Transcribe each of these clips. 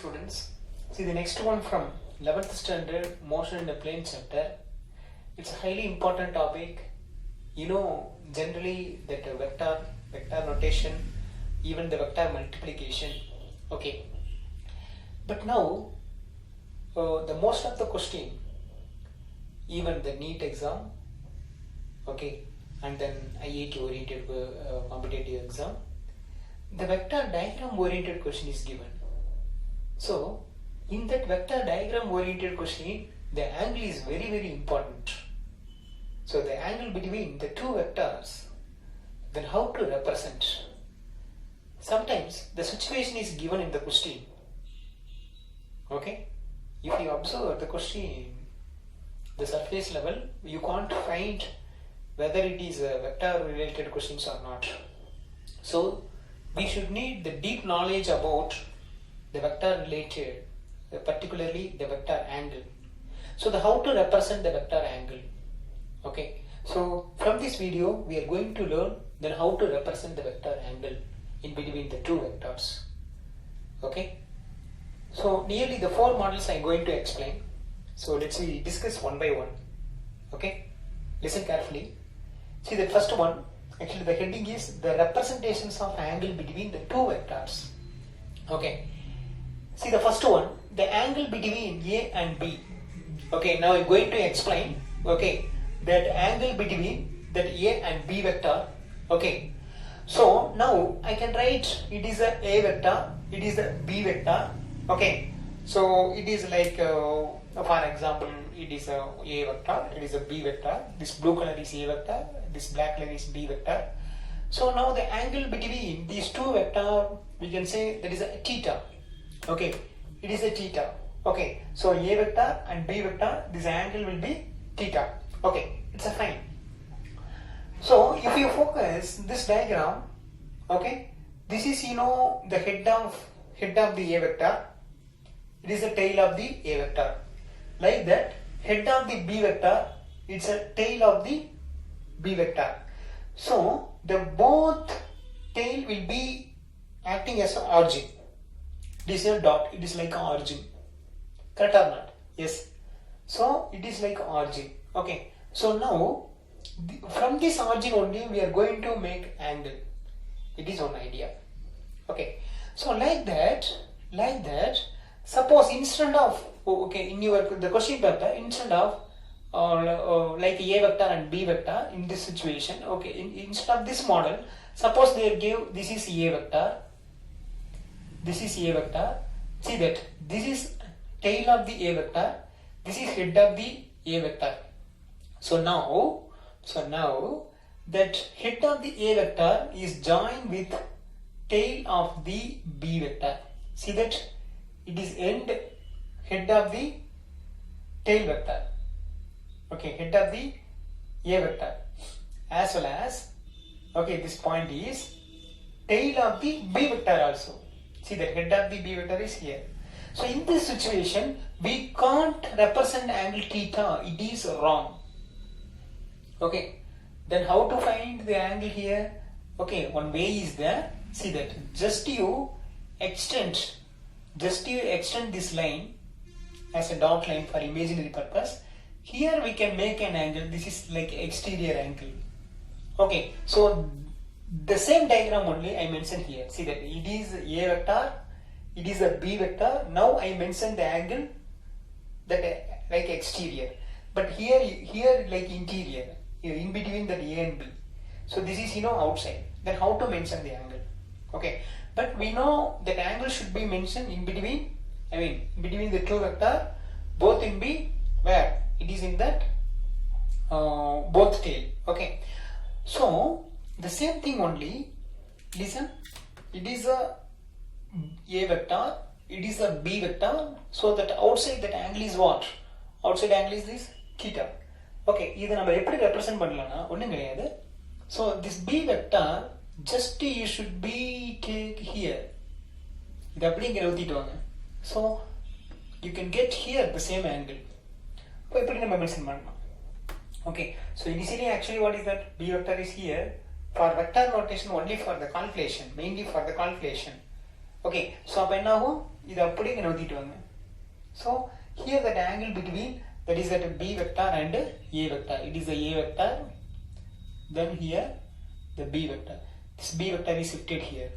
students. See the next one from 11th standard, motion in a plane chapter. It's a highly important topic. You know generally that vector notation, even the vector multiplication. Okay. But now the most of the question, even the NEET exam, okay, and then IIT oriented competitive exam, the vector diagram oriented question is given. So in that vector diagram oriented question, the angle is very, very important. So the angle between the two vectors, then how to represent? Sometimes the situation is given in the question. Okay, if you observe the question, the surface level, you can't find whether it is a vector related questions or not. So we should need the deep knowledge about the vector related, particularly the vector angle. So the how to represent the vector angle. Okay, so from this video we are going to learn then how to represent the vector angle in between the two vectors. Okay, so nearly the four models I am going to explain. So let's see, discuss one by one. Okay, listen carefully. See the first one, actually the heading is the representations of angle between the two vectors. Okay, see the first one, the angle between A and B. Okay, now I'm going to explain, okay, that angle between that A and B vector. Okay, so now I can write it is a vector, it is a B vector. Okay, so it is like for example, it is a vector, it is a B vector, this blue color is A vector, this black color is B vector. So now the angle between these two vectors, we can say that is a theta. Okay, it is a theta. Okay, so A vector and B vector, this angle will be theta. Okay, it's a fine. So if you focus this diagram, okay, this is the head of the A vector. It is the tail of the A vector. Like that, head of the B vector, it's a tail of the B vector. So the both tail will be acting as an origin. This is a dot, it is like an origin. Correct or not? Yes. So it is like an origin. Okay. So now from this origin only we are going to make angle. It is one idea. Okay. So like that, suppose instead of in the question paper, instead of like A vector and B vector in this situation, okay, instead of this model, suppose they give this is A vector, this is A vector. See that this is tail of the A vector, this is head of the A vector. So now that head of the A vector is joined with tail of the B vector. See that it is head of the tail vector. Okay, head of the A vector, as well as, okay, this point is tail of the B vector also. See that head of the B vector is here. So in this situation, we can't represent angle theta. It is wrong. Okay, then how to find the angle here? Okay, one way is there. See that just you extend this line as a dot line for imaginary purpose. Here we can make an angle. This is like exterior angle. Okay, so the same diagram only I mentioned here. See that it is A vector, it is a B vector. Now I mentioned the angle that like exterior, but here like interior, in between the A and B. So this is outside. Then how to mention the angle? Okay, but we know that angle should be mentioned in between. Between the two vector, both in B, where it is in that both tail. Okay, so the same thing only. Listen, it is a vector, it is a B vector. So that outside that angle is what? Outside angle is this theta. Okay, இதை நம்ம எப்படி represent பண்ணலாம்னா ஒண்ணும் கிடையாது. So this B vector just you should be take here. இது அப்படியே இங்க எழுதிட்டு வாங்க. So you can get here the same angle. இப்போ எப்படி நம்ம மென்ஷன் பண்ணலாம்? Okay, so initially actually what is that? B vector is here for vector notation only for the calculation, mainly for the calculation. Okay, so அப்ப என்ன ஆகும் இது அப்படியே இங்க நவுத்திட்டு வாங்க. So here that angle between that is at B vector and A vector, it is the A vector, then here the B vector, this B vector is shifted here.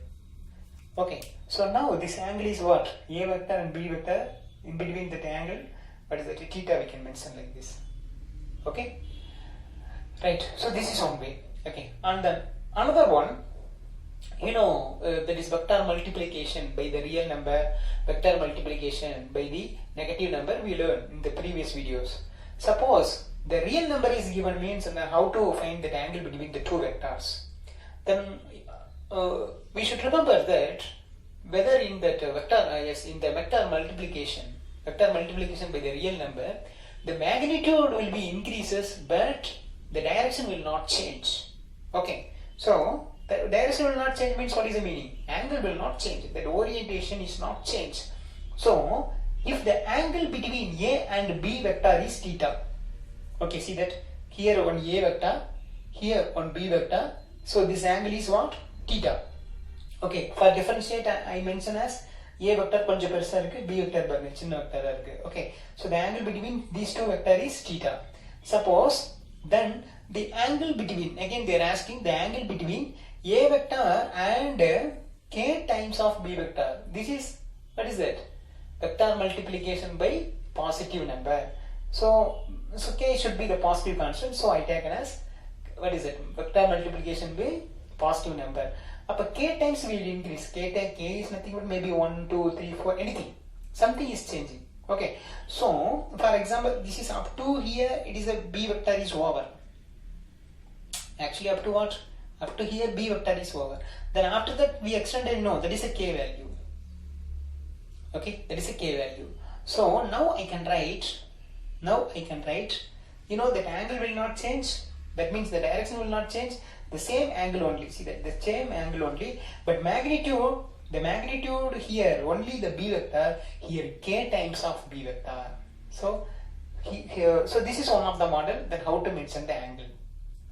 Okay, so now this angle is what? A vector and B vector, in between that angle, what is that? Theta we can mention like this. Okay, right, so this is one way. Okay, and then another one, you know, that is vector multiplication by the real number, vector multiplication by the negative number we learned in the previous videos. Suppose the real number is given means how to find that angle between the two vectors. Then we should remember that whether in that vector, yes, in the vector multiplication by the real number, the magnitude will be increases but the direction will not change. Okay, so the direction will not change means what is the meaning? Angle will not change, that orientation is not changed. So if the angle between A and B vector is theta, okay, see that here on A vector, here on B vector, so this angle is what? Theta. Okay, for differentiate I mention as A vector கொஞ்சம் பெருசா இருக்கு, B vector பாருங்க சின்ன வெக்டரா இருக்கு. Okay, so the angle between these two vector is theta. Suppose then the angle between, again they are asking the angle between A vector and k times of B vector. This is, what is that? Vector multiplication by positive number. So k should be the positive constant, so I taken as, what is it? Vector multiplication by positive number. Up k times will increase. K is nothing but maybe 1, 2, 3, 4, anything. Something is changing. Okay. So, for example, this is up to here, it is a B vector is over. Actually, up to what? Up to here, B vector is over. Then after that, we extended, no, that is a k value. Okay, that is a k value. So, now I can write, you know, that angle will not change. That means the direction will not change. The same angle only, see that, the same angle only, but magnitude, the magnitude here, only the B vector, here k times of B vector. So, here, so this is one of the model that how to mention the angle.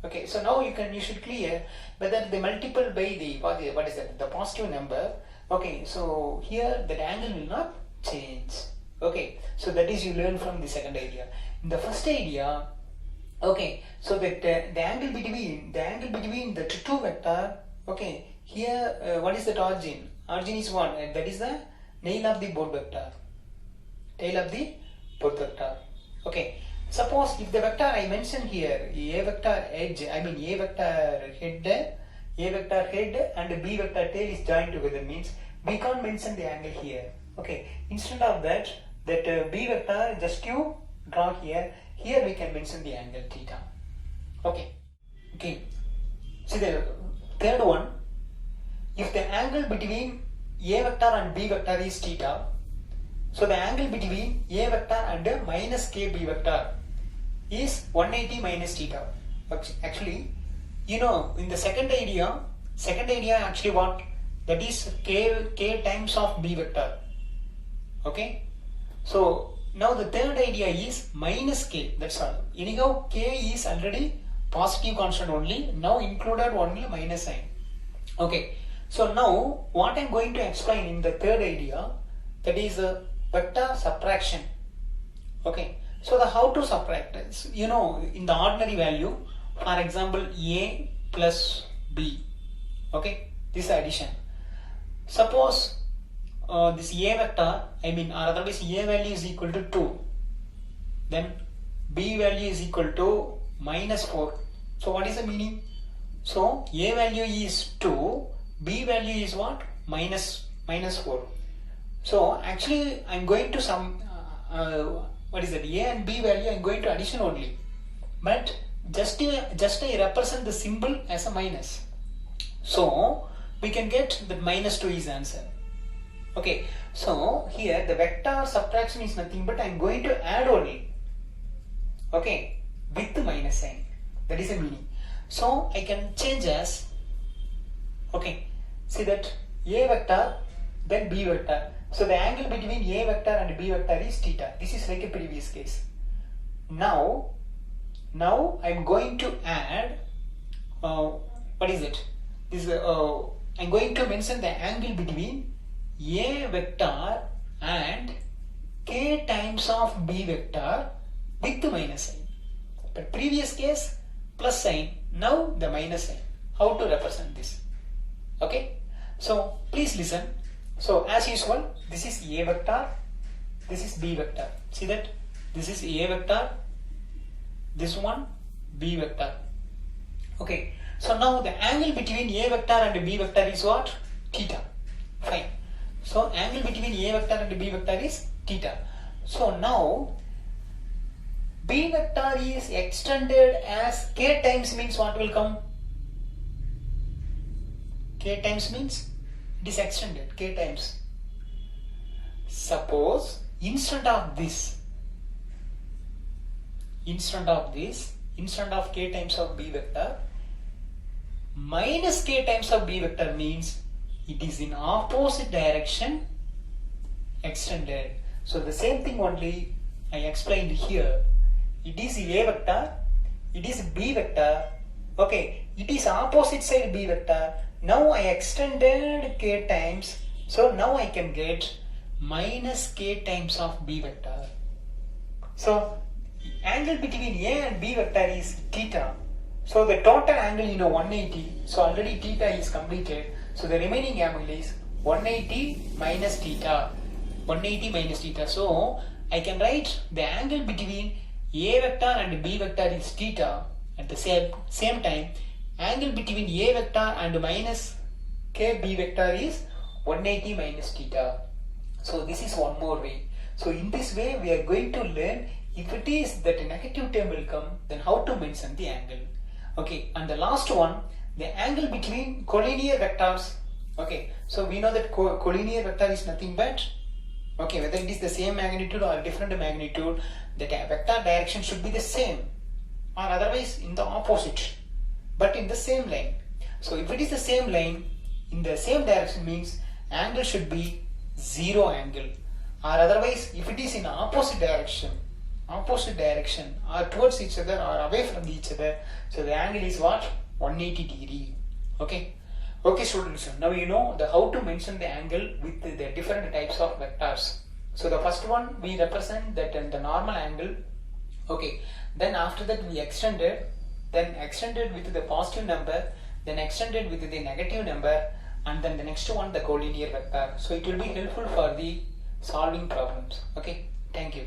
Okay, so now you should clear whether the multiple by the, what is that, the positive number. Okay, so here that angle will not change. Okay, so that is you learn from the second idea. In the first idea, okay, so that the angle between the two vector, okay, here what is that origin? Origin is what? That is the tail of the both vector. Okay, suppose if the vector I mentioned here, A vector edge, I mean A vector head and B vector tail is joined together, means we can't mention the angle here. Okay, instead of that B vector, just you draw here we can mention the angle theta. Okay, see the third one, if the angle between A vector and B vector is theta, so the angle between A vector and minus k B vector is 180 minus theta. Actually, you know, in the second idea actually what? That is k times of B vector. Okay, so now the third idea is minus k, that's all. Anyhow, k is already positive constant only, now included only minus sign. Okay, so now what I am going to explain in the third idea, that is vector subtraction. Okay, so the how to subtract, you know, in the ordinary value, for example A plus B, okay, this addition. Suppose this A vector, I mean, or otherwise A value is equal to 2, then B value is equal to minus 4. So what is the meaning? So A value is 2, B value is what? Minus 4. So actually I am going to some, what is that? A and B value I am going to addition only, but just I represent the symbol as a minus. So we can get that minus 2 is answer. Okay, so here the vector subtraction is nothing but I am going to add only, okay, with the minus sign. That is the meaning. So I can change as, okay, see that A vector then B vector. So the angle between A vector and B vector is theta. This is like a previous case. Now I am going to add, what is it? This I am going to mention the angle between A vector and k times of B vector with minus sign. But previous case plus sign, now the minus sign. How to represent this? Okay, so please listen. So as usual, this is A vector, this is B vector. See that? This is A vector, this one B vector. Okay, so now the angle between A vector and B vector is what? Theta. Fine. So angle between A vector and B vector is theta. So now B vector is extended as k times means what will come? K times means it is extended, k times. Suppose instead of k times of B vector, minus k times of B vector means it is in opposite direction extended. So the same thing only I explained here. It is A vector, it is B vector, okay, it is opposite side B vector. Now I extended k times, so now I can get minus k times of B vector. So angle between A and B vector is theta. So the total angle 180. So already theta is completed. So the remaining angle is 180 minus theta. 180 minus theta. So I can write the angle between A vector and B vector is theta. At the same time, angle between A vector and minus k B vector is 180 minus theta. So this is one more way. So in this way we are going to learn if it is that a negative term will come, then how to mention the angle. Okay, and the last one, the angle between collinear vectors. Okay, so we know that collinear vector is nothing but, okay, whether it is the same magnitude or different magnitude, the vector direction should be the same or otherwise in the opposite, but in the same line. So if it is the same line in the same direction means angle should be 0 angle, or otherwise if it is in opposite direction or towards each other or away from each other, so the angle is what? 180 degree. Okay students, now you know how to mention the angle with the different types of vectors. So the first one we represent that in the normal angle. Okay, then after that we extended with the positive number, then extended with the negative number, and then the next one the collinear vector. So it will be helpful for the solving problems. Okay, thank you.